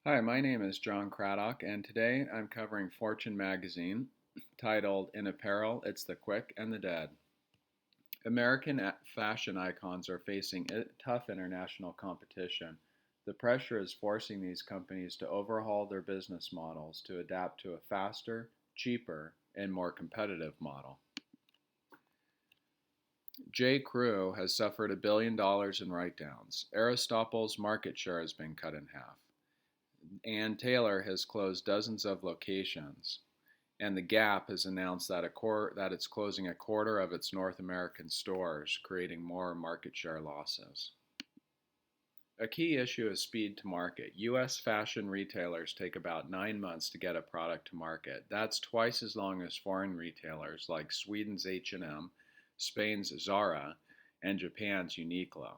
Hi, my name is John Craddock, and today I'm covering Fortune magazine titled In Apparel, It's the Quick and the Dead. American fashion icons are facing tough international competition. The pressure is forcing these companies to overhaul their business models to adapt to a faster, cheaper, and more competitive model. J. Crew has suffered $1 billion in write-downs. Aristotle's market share has been cut in half. Ann Taylor has closed dozens of locations, and the Gap has announced that it's closing a quarter of its North American stores, creating more market share losses. A key issue is speed to market. U.S. fashion retailers take about 9 months to get a product to market. That's twice as long as foreign retailers like Sweden's H&M, Spain's Zara, and Japan's Uniqlo.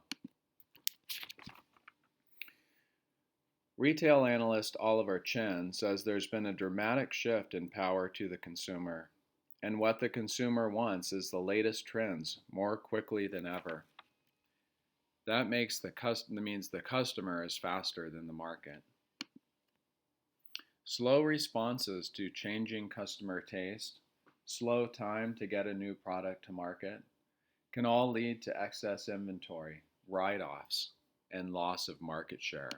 Retail analyst Oliver Chen says there's been a dramatic shift in power to the consumer, and what the consumer wants is the latest trends more quickly than ever. That means the customer is faster than the market. Slow responses to changing customer taste, slow time to get a new product to market, can all lead to excess inventory, write-offs, and loss of market share.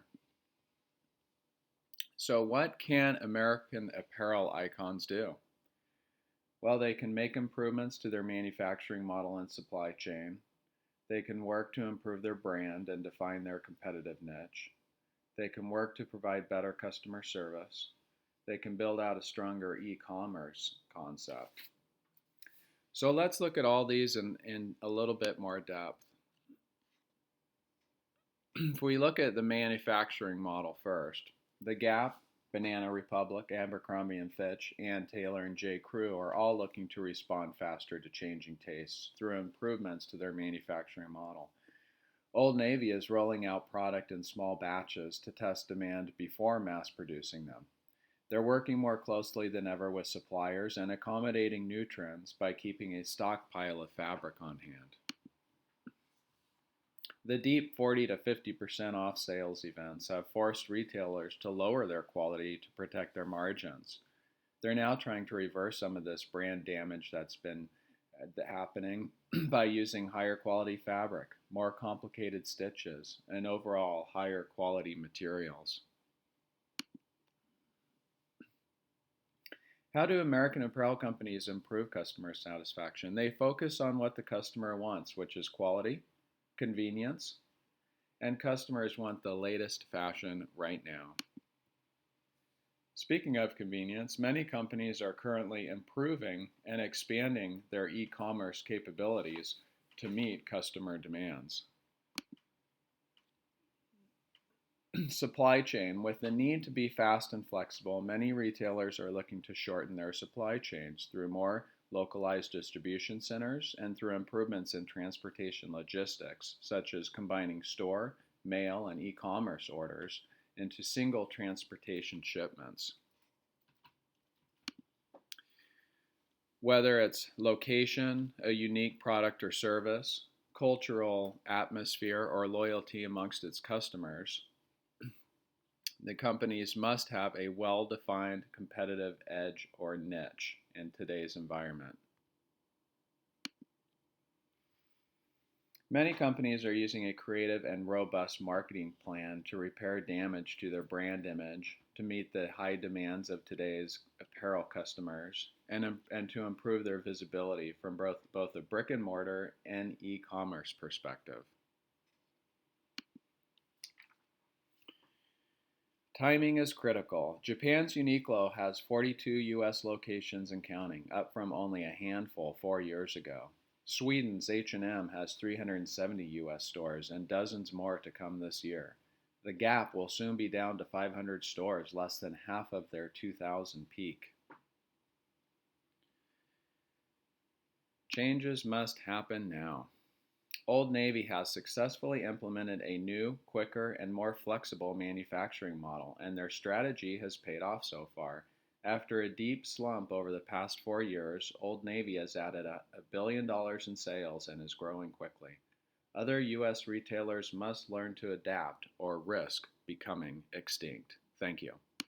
So what can American apparel icons do? Well, they can make improvements to their manufacturing model and supply chain. They can work to improve their brand and define their competitive niche. They can work to provide better customer service. They can build out a stronger e-commerce concept. So let's look at all these in a little bit more depth. If we look at the manufacturing model first, the Gap, Banana Republic, Abercrombie and Fitch, Ann Taylor, and J. Crew are all looking to respond faster to changing tastes through improvements to their manufacturing model. Old Navy is rolling out product in small batches to test demand before mass producing them. They're working more closely than ever with suppliers and accommodating new trends by keeping a stockpile of fabric on hand. The deep 40 to 50% off sales events have forced retailers to lower their quality to protect their margins. They're now trying to reverse some of this brand damage that's been happening by using higher quality fabric, more complicated stitches, and overall higher quality materials. How do American apparel companies improve customer satisfaction? They focus on what the customer wants, which is quality, convenience, and customers want the latest fashion right now. Speaking of convenience, many companies are currently improving and expanding their e-commerce capabilities to meet customer demands. Supply chain. With the need to be fast and flexible, many retailers are looking to shorten their supply chains through more localized distribution centers and through improvements in transportation logistics, such as combining store, mail, and e-commerce orders into single transportation shipments. Whether it's location, a unique product or service, cultural atmosphere, or loyalty amongst its customers, the companies must have a well-defined competitive edge or niche in today's environment. Many companies are using a creative and robust marketing plan to repair damage to their brand image to meet the high demands of today's apparel customers and to improve their visibility from both a brick and mortar and e-commerce perspective. Timing is critical. Japan's Uniqlo has 42 U.S. locations and counting, up from only a handful 4 years ago. Sweden's H&M has 370 U.S. stores and dozens more to come this year. The Gap will soon be down to 500 stores, less than half of their 2000 peak. Changes must happen now. Old Navy has successfully implemented a new, quicker, and more flexible manufacturing model, and their strategy has paid off so far. After a deep slump over the past 4 years, Old Navy has added $1 billion in sales and is growing quickly. Other U.S. retailers must learn to adapt or risk becoming extinct. Thank you.